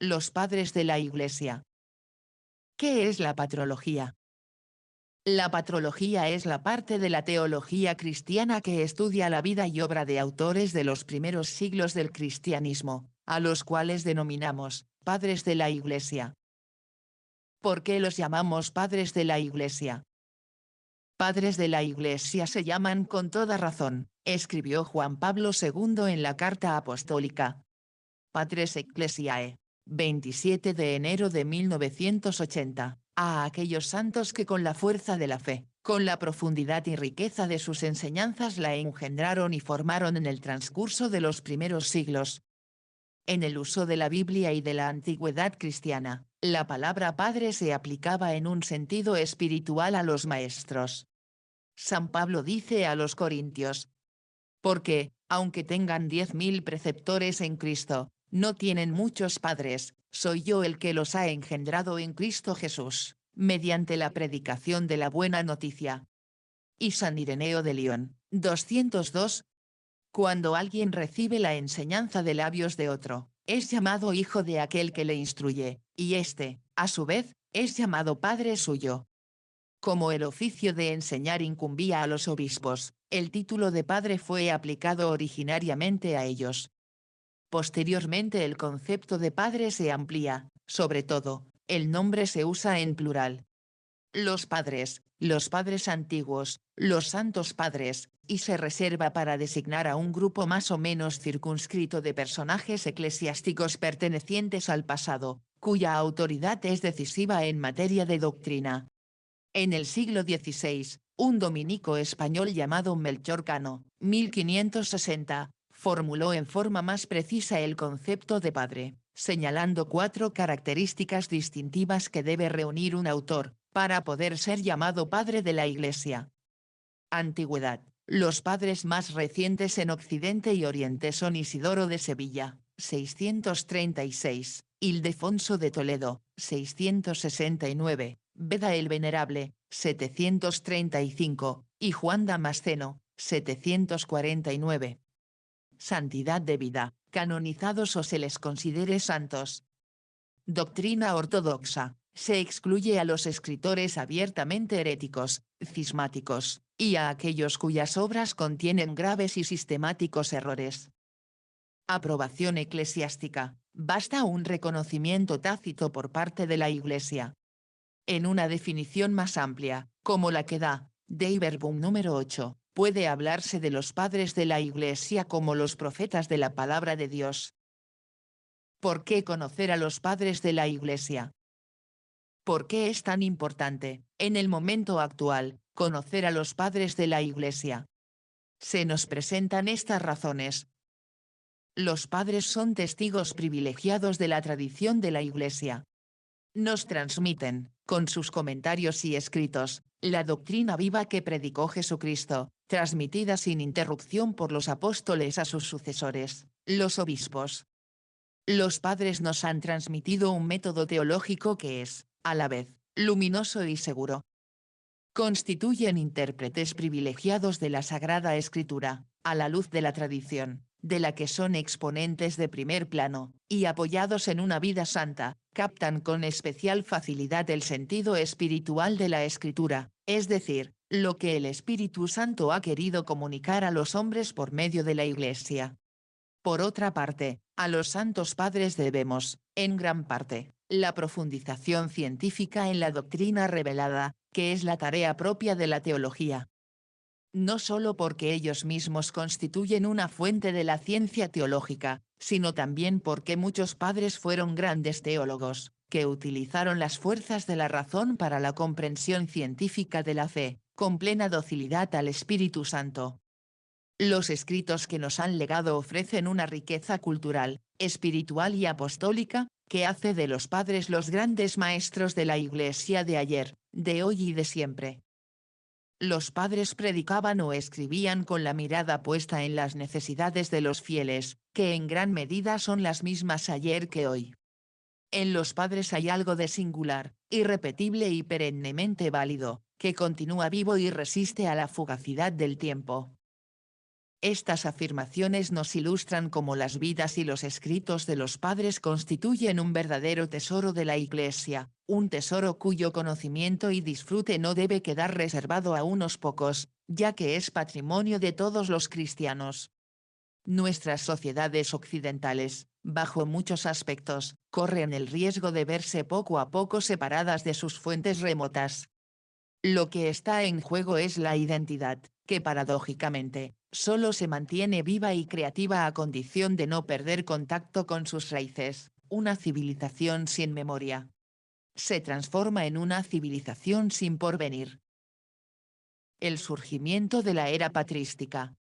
Los padres de la Iglesia. ¿Qué es la patrología? La patrología es la parte de la teología cristiana que estudia la vida y obra de autores de los primeros siglos del cristianismo, a los cuales denominamos padres de la Iglesia. ¿Por qué los llamamos padres de la Iglesia? Padres de la Iglesia se llaman con toda razón, escribió Juan Pablo II en la Carta Apostólica Patres Ecclesiae, 27 de enero de 1980, a aquellos santos que con la fuerza de la fe, con la profundidad y riqueza de sus enseñanzas la engendraron y formaron en el transcurso de los primeros siglos. En el uso de la Biblia y de la antigüedad cristiana, la palabra padre se aplicaba en un sentido espiritual a los maestros. San Pablo dice a los Corintios: porque, aunque tengan 10.000 preceptores en Cristo, no tienen muchos padres, soy yo el que los ha engendrado en Cristo Jesús, mediante la predicación de la buena noticia. Y San Ireneo de León, 202. Cuando alguien recibe la enseñanza de labios de otro, es llamado hijo de aquel que le instruye, y éste, a su vez, es llamado padre suyo. Como el oficio de enseñar incumbía a los obispos, el título de padre fue aplicado originariamente a ellos. Posteriormente el concepto de padre se amplía, sobre todo, el nombre se usa en plural. Los padres antiguos, los santos padres, y se reserva para designar a un grupo más o menos circunscrito de personajes eclesiásticos pertenecientes al pasado, cuya autoridad es decisiva en materia de doctrina. En el siglo XVI, un dominico español llamado Melchor Cano, 1560, formuló en forma más precisa el concepto de padre, señalando 4 características distintivas que debe reunir un autor, para poder ser llamado padre de la Iglesia. Antigüedad. Los padres más recientes en Occidente y Oriente son Isidoro de Sevilla, 636, Ildefonso de Toledo, 669, Beda el Venerable, 735, y Juan Damasceno, 749. Santidad de vida, canonizados o se les considere santos. Doctrina ortodoxa. Se excluye a los escritores abiertamente heréticos, cismáticos, y a aquellos cuyas obras contienen graves y sistemáticos errores. Aprobación eclesiástica. Basta un reconocimiento tácito por parte de la Iglesia. En una definición más amplia, como la que da Deiverbum número 8, puede hablarse de los padres de la Iglesia como los profetas de la palabra de Dios. ¿Por qué conocer a los padres de la Iglesia? ¿Por qué es tan importante, en el momento actual, conocer a los padres de la Iglesia? Se nos presentan estas razones. Los padres son testigos privilegiados de la tradición de la Iglesia. Nos transmiten, con sus comentarios y escritos, la doctrina viva que predicó Jesucristo, transmitida sin interrupción por los apóstoles a sus sucesores, los obispos. Los padres nos han transmitido un método teológico que es, a la vez, luminoso y seguro. Constituyen intérpretes privilegiados de la Sagrada Escritura, a la luz de la tradición, de la que son exponentes de primer plano, y apoyados en una vida santa, captan con especial facilidad el sentido espiritual de la Escritura, es decir, lo que el Espíritu Santo ha querido comunicar a los hombres por medio de la Iglesia. Por otra parte, a los santos padres debemos, en gran parte, la profundización científica en la doctrina revelada, que es la tarea propia de la teología. No solo porque ellos mismos constituyen una fuente de la ciencia teológica, sino también porque muchos padres fueron grandes teólogos, que utilizaron las fuerzas de la razón para la comprensión científica de la fe, con plena docilidad al Espíritu Santo. Los escritos que nos han legado ofrecen una riqueza cultural, espiritual y apostólica, que hace de los padres los grandes maestros de la Iglesia de ayer, de hoy y de siempre. Los padres predicaban o escribían con la mirada puesta en las necesidades de los fieles, que en gran medida son las mismas ayer que hoy. En los padres hay algo de singular, irrepetible y perennemente válido, que continúa vivo y resiste a la fugacidad del tiempo. Estas afirmaciones nos ilustran cómo las vidas y los escritos de los padres constituyen un verdadero tesoro de la Iglesia, un tesoro cuyo conocimiento y disfrute no debe quedar reservado a unos pocos, ya que es patrimonio de todos los cristianos. Nuestras sociedades occidentales, bajo muchos aspectos, corren el riesgo de verse poco a poco separadas de sus fuentes remotas. Lo que está en juego es la identidad, que paradójicamente, solo se mantiene viva y creativa a condición de no perder contacto con sus raíces. Una civilización sin memoria se transforma en una civilización sin porvenir. El surgimiento de la era patrística.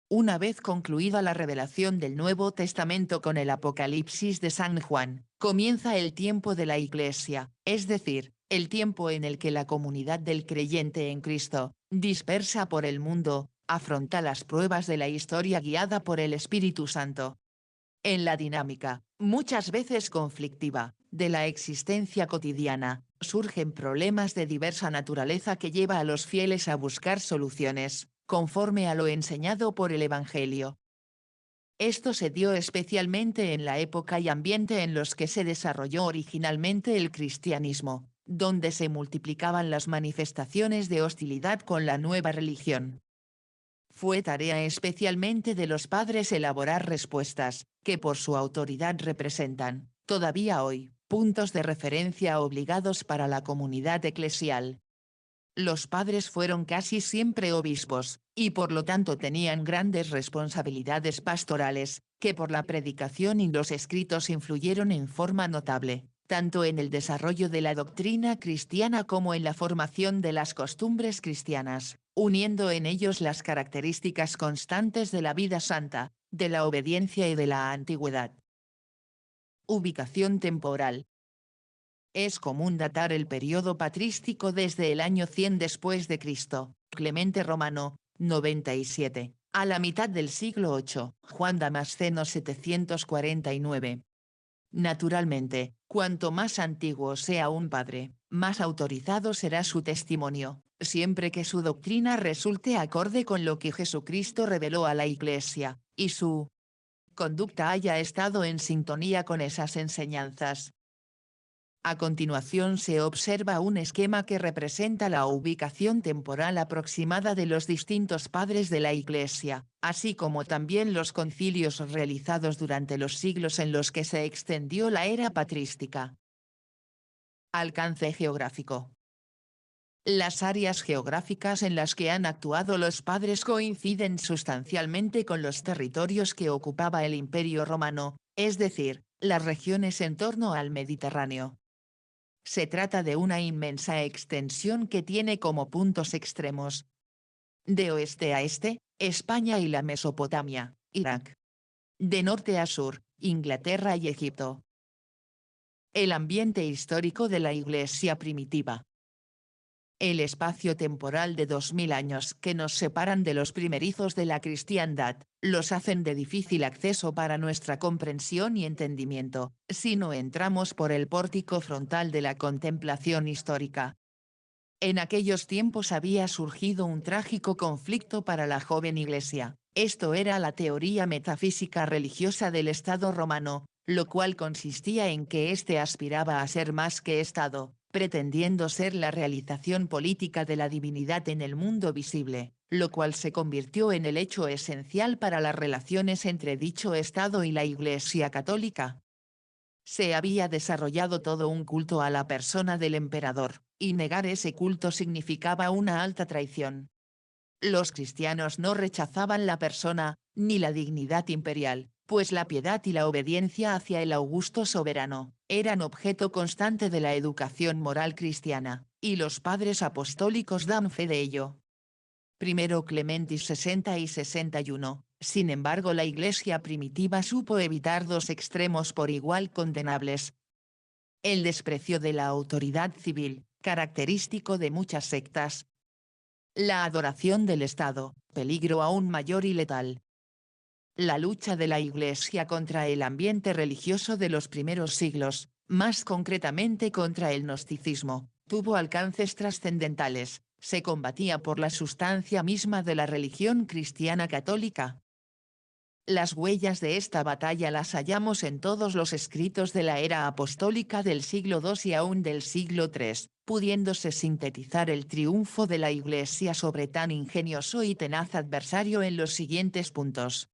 Una vez concluida la revelación del Nuevo Testamento con el Apocalipsis de San Juan, comienza el tiempo de la Iglesia, es decir, el tiempo en el que la comunidad del creyente en Cristo, dispersa por el mundo, afronta las pruebas de la historia guiada por el Espíritu Santo. En la dinámica, muchas veces conflictiva, de la existencia cotidiana, surgen problemas de diversa naturaleza que lleva a los fieles a buscar soluciones, conforme a lo enseñado por el Evangelio. Esto se dio especialmente en la época y ambiente en los que se desarrolló originalmente el cristianismo, donde se multiplicaban las manifestaciones de hostilidad con la nueva religión. Fue tarea especialmente de los padres elaborar respuestas, que por su autoridad representan, todavía hoy, puntos de referencia obligados para la comunidad eclesial. Los padres fueron casi siempre obispos, y por lo tanto tenían grandes responsabilidades pastorales, que por la predicación y los escritos influyeron en forma notable, tanto en el desarrollo de la doctrina cristiana como en la formación de las costumbres cristianas, uniendo en ellos las características constantes de la vida santa, de la obediencia y de la antigüedad. Ubicación temporal. Es común datar el periodo patrístico desde el año 100 después de Cristo, Clemente Romano, 97, a la mitad del siglo VIII, Juan Damasceno 749. Naturalmente, cuanto más antiguo sea un padre, más autorizado será su testimonio, siempre que su doctrina resulte acorde con lo que Jesucristo reveló a la Iglesia, y su conducta haya estado en sintonía con esas enseñanzas. A continuación se observa un esquema que representa la ubicación temporal aproximada de los distintos padres de la Iglesia, así como también los concilios realizados durante los siglos en los que se extendió la era patrística. Alcance geográfico. Las áreas geográficas en las que han actuado los padres coinciden sustancialmente con los territorios que ocupaba el Imperio Romano, es decir, las regiones en torno al Mediterráneo. Se trata de una inmensa extensión que tiene como puntos extremos, de oeste a este, España y la Mesopotamia, Irak. De norte a sur, Inglaterra y Egipto. El ambiente histórico de la Iglesia primitiva. El espacio temporal de 2000 años que nos separan de los primerizos de la cristiandad, los hacen de difícil acceso para nuestra comprensión y entendimiento, si no entramos por el pórtico frontal de la contemplación histórica. En aquellos tiempos había surgido un trágico conflicto para la joven Iglesia, esto era la teoría metafísica religiosa del Estado romano, lo cual consistía en que éste aspiraba a ser más que Estado, pretendiendo ser la realización política de la divinidad en el mundo visible, lo cual se convirtió en el hecho esencial para las relaciones entre dicho Estado y la Iglesia católica. Se había desarrollado todo un culto a la persona del emperador, y negar ese culto significaba una alta traición. Los cristianos no rechazaban la persona, ni la dignidad imperial, pues la piedad y la obediencia hacia el augusto soberano, eran objeto constante de la educación moral cristiana, y los padres apostólicos dan fe de ello. Primero Clementis 60 y 61, sin embargo la Iglesia primitiva supo evitar dos extremos por igual condenables. El desprecio de la autoridad civil, característico de muchas sectas. La adoración del Estado, peligro aún mayor y letal. La lucha de la Iglesia contra el ambiente religioso de los primeros siglos, más concretamente contra el gnosticismo, tuvo alcances trascendentales, se combatía por la sustancia misma de la religión cristiana católica. Las huellas de esta batalla las hallamos en todos los escritos de la era apostólica del siglo II y aún del siglo III, pudiéndose sintetizar el triunfo de la Iglesia sobre tan ingenioso y tenaz adversario en los siguientes puntos.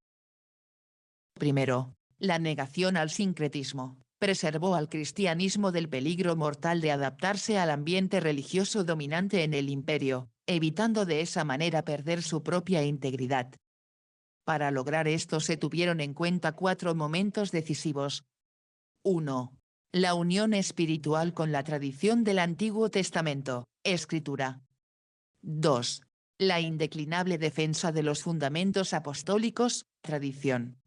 Primero, la negación al sincretismo preservó al cristianismo del peligro mortal de adaptarse al ambiente religioso dominante en el imperio, evitando de esa manera perder su propia integridad. Para lograr esto se tuvieron en cuenta 4 momentos decisivos. 1. La unión espiritual con la tradición del Antiguo Testamento, Escritura. 2. La indeclinable defensa de los fundamentos apostólicos, tradición.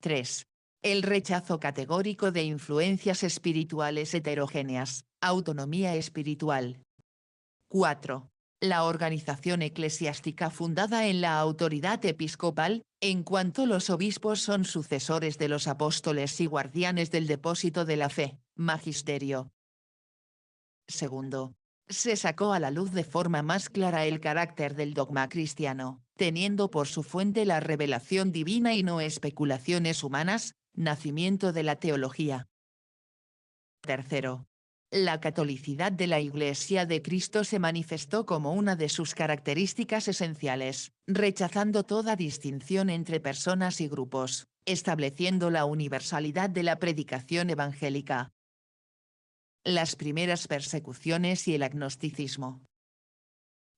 3. El rechazo categórico de influencias espirituales heterogéneas, autonomía espiritual. 4. La organización eclesiástica fundada en la autoridad episcopal, en cuanto los obispos son sucesores de los apóstoles y guardianes del depósito de la fe, magisterio. Segundo, se sacó a la luz de forma más clara el carácter del dogma cristiano, teniendo por su fuente la revelación divina y no especulaciones humanas, nacimiento de la teología. Tercero, la catolicidad de la Iglesia de Cristo se manifestó como una de sus características esenciales, rechazando toda distinción entre personas y grupos, estableciendo la universalidad de la predicación evangélica. Las primeras persecuciones y el agnosticismo.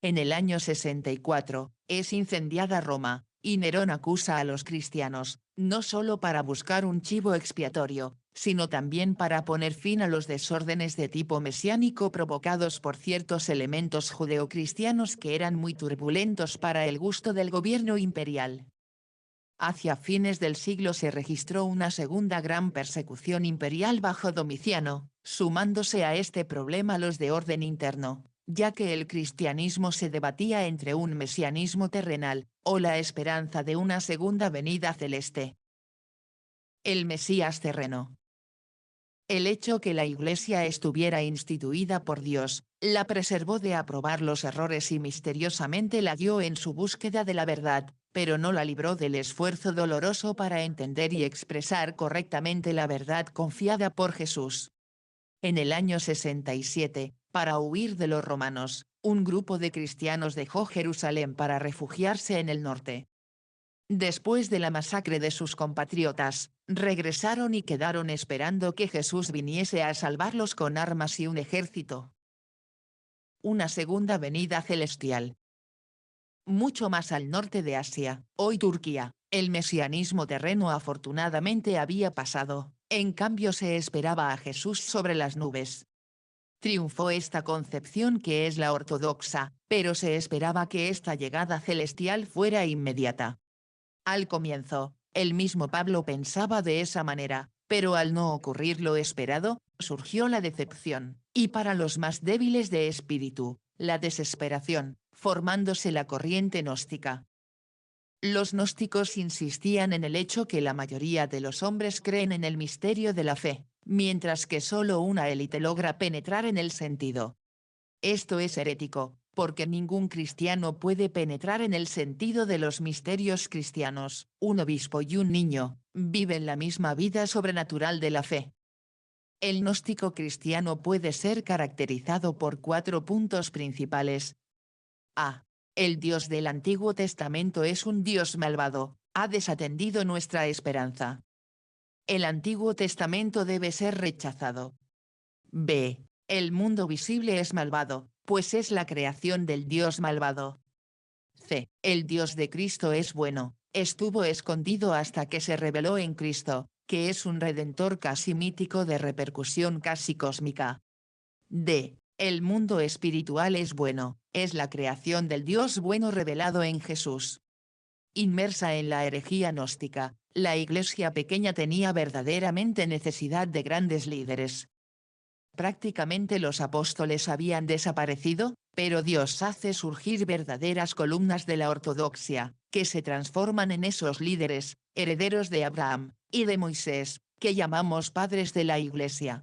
En el año 64, es incendiada Roma, y Nerón acusa a los cristianos, no solo para buscar un chivo expiatorio, sino también para poner fin a los desórdenes de tipo mesiánico provocados por ciertos elementos judeocristianos que eran muy turbulentos para el gusto del gobierno imperial. Hacia fines del siglo se registró una segunda gran persecución imperial bajo Domiciano, sumándose a este problema los de orden interno, ya que el cristianismo se debatía entre un mesianismo terrenal, o la esperanza de una segunda venida celeste. El Mesías terreno. El hecho que la Iglesia estuviera instituida por Dios, la preservó de aprobar los errores y misteriosamente la guió en su búsqueda de la verdad, pero no la libró del esfuerzo doloroso para entender y expresar correctamente la verdad confiada por Jesús. En el año 67, para huir de los romanos, un grupo de cristianos dejó Jerusalén para refugiarse en el norte. Después de la masacre de sus compatriotas, regresaron y quedaron esperando que Jesús viniese a salvarlos con armas y un ejército. Una segunda venida celestial. Mucho más al norte de Asia, hoy Turquía, el mesianismo terreno afortunadamente había pasado, en cambio se esperaba a Jesús sobre las nubes. Triunfó esta concepción que es la ortodoxa, pero se esperaba que esta llegada celestial fuera inmediata. Al comienzo, el mismo Pablo pensaba de esa manera, pero al no ocurrir lo esperado, surgió la decepción, y para los más débiles de espíritu, la desesperación, formándose la corriente gnóstica. Los gnósticos insistían en el hecho que la mayoría de los hombres creen en el misterio de la fe, mientras que solo una élite logra penetrar en el sentido. Esto es herético, porque ningún cristiano puede penetrar en el sentido de los misterios cristianos. Un obispo y un niño viven la misma vida sobrenatural de la fe. El gnóstico cristiano puede ser caracterizado por 4 puntos principales. A. El Dios del Antiguo Testamento es un Dios malvado, ha desatendido nuestra esperanza. El Antiguo Testamento debe ser rechazado. B. El mundo visible es malvado, pues es la creación del Dios malvado. C. El Dios de Cristo es bueno, estuvo escondido hasta que se reveló en Cristo, que es un redentor casi mítico de repercusión casi cósmica. D. El mundo espiritual es bueno, es la creación del Dios bueno revelado en Jesús. Inmersa en la herejía gnóstica, la Iglesia pequeña tenía verdaderamente necesidad de grandes líderes. Prácticamente los apóstoles habían desaparecido, pero Dios hace surgir verdaderas columnas de la ortodoxia, que se transforman en esos líderes, herederos de Abraham y de Moisés, que llamamos padres de la Iglesia.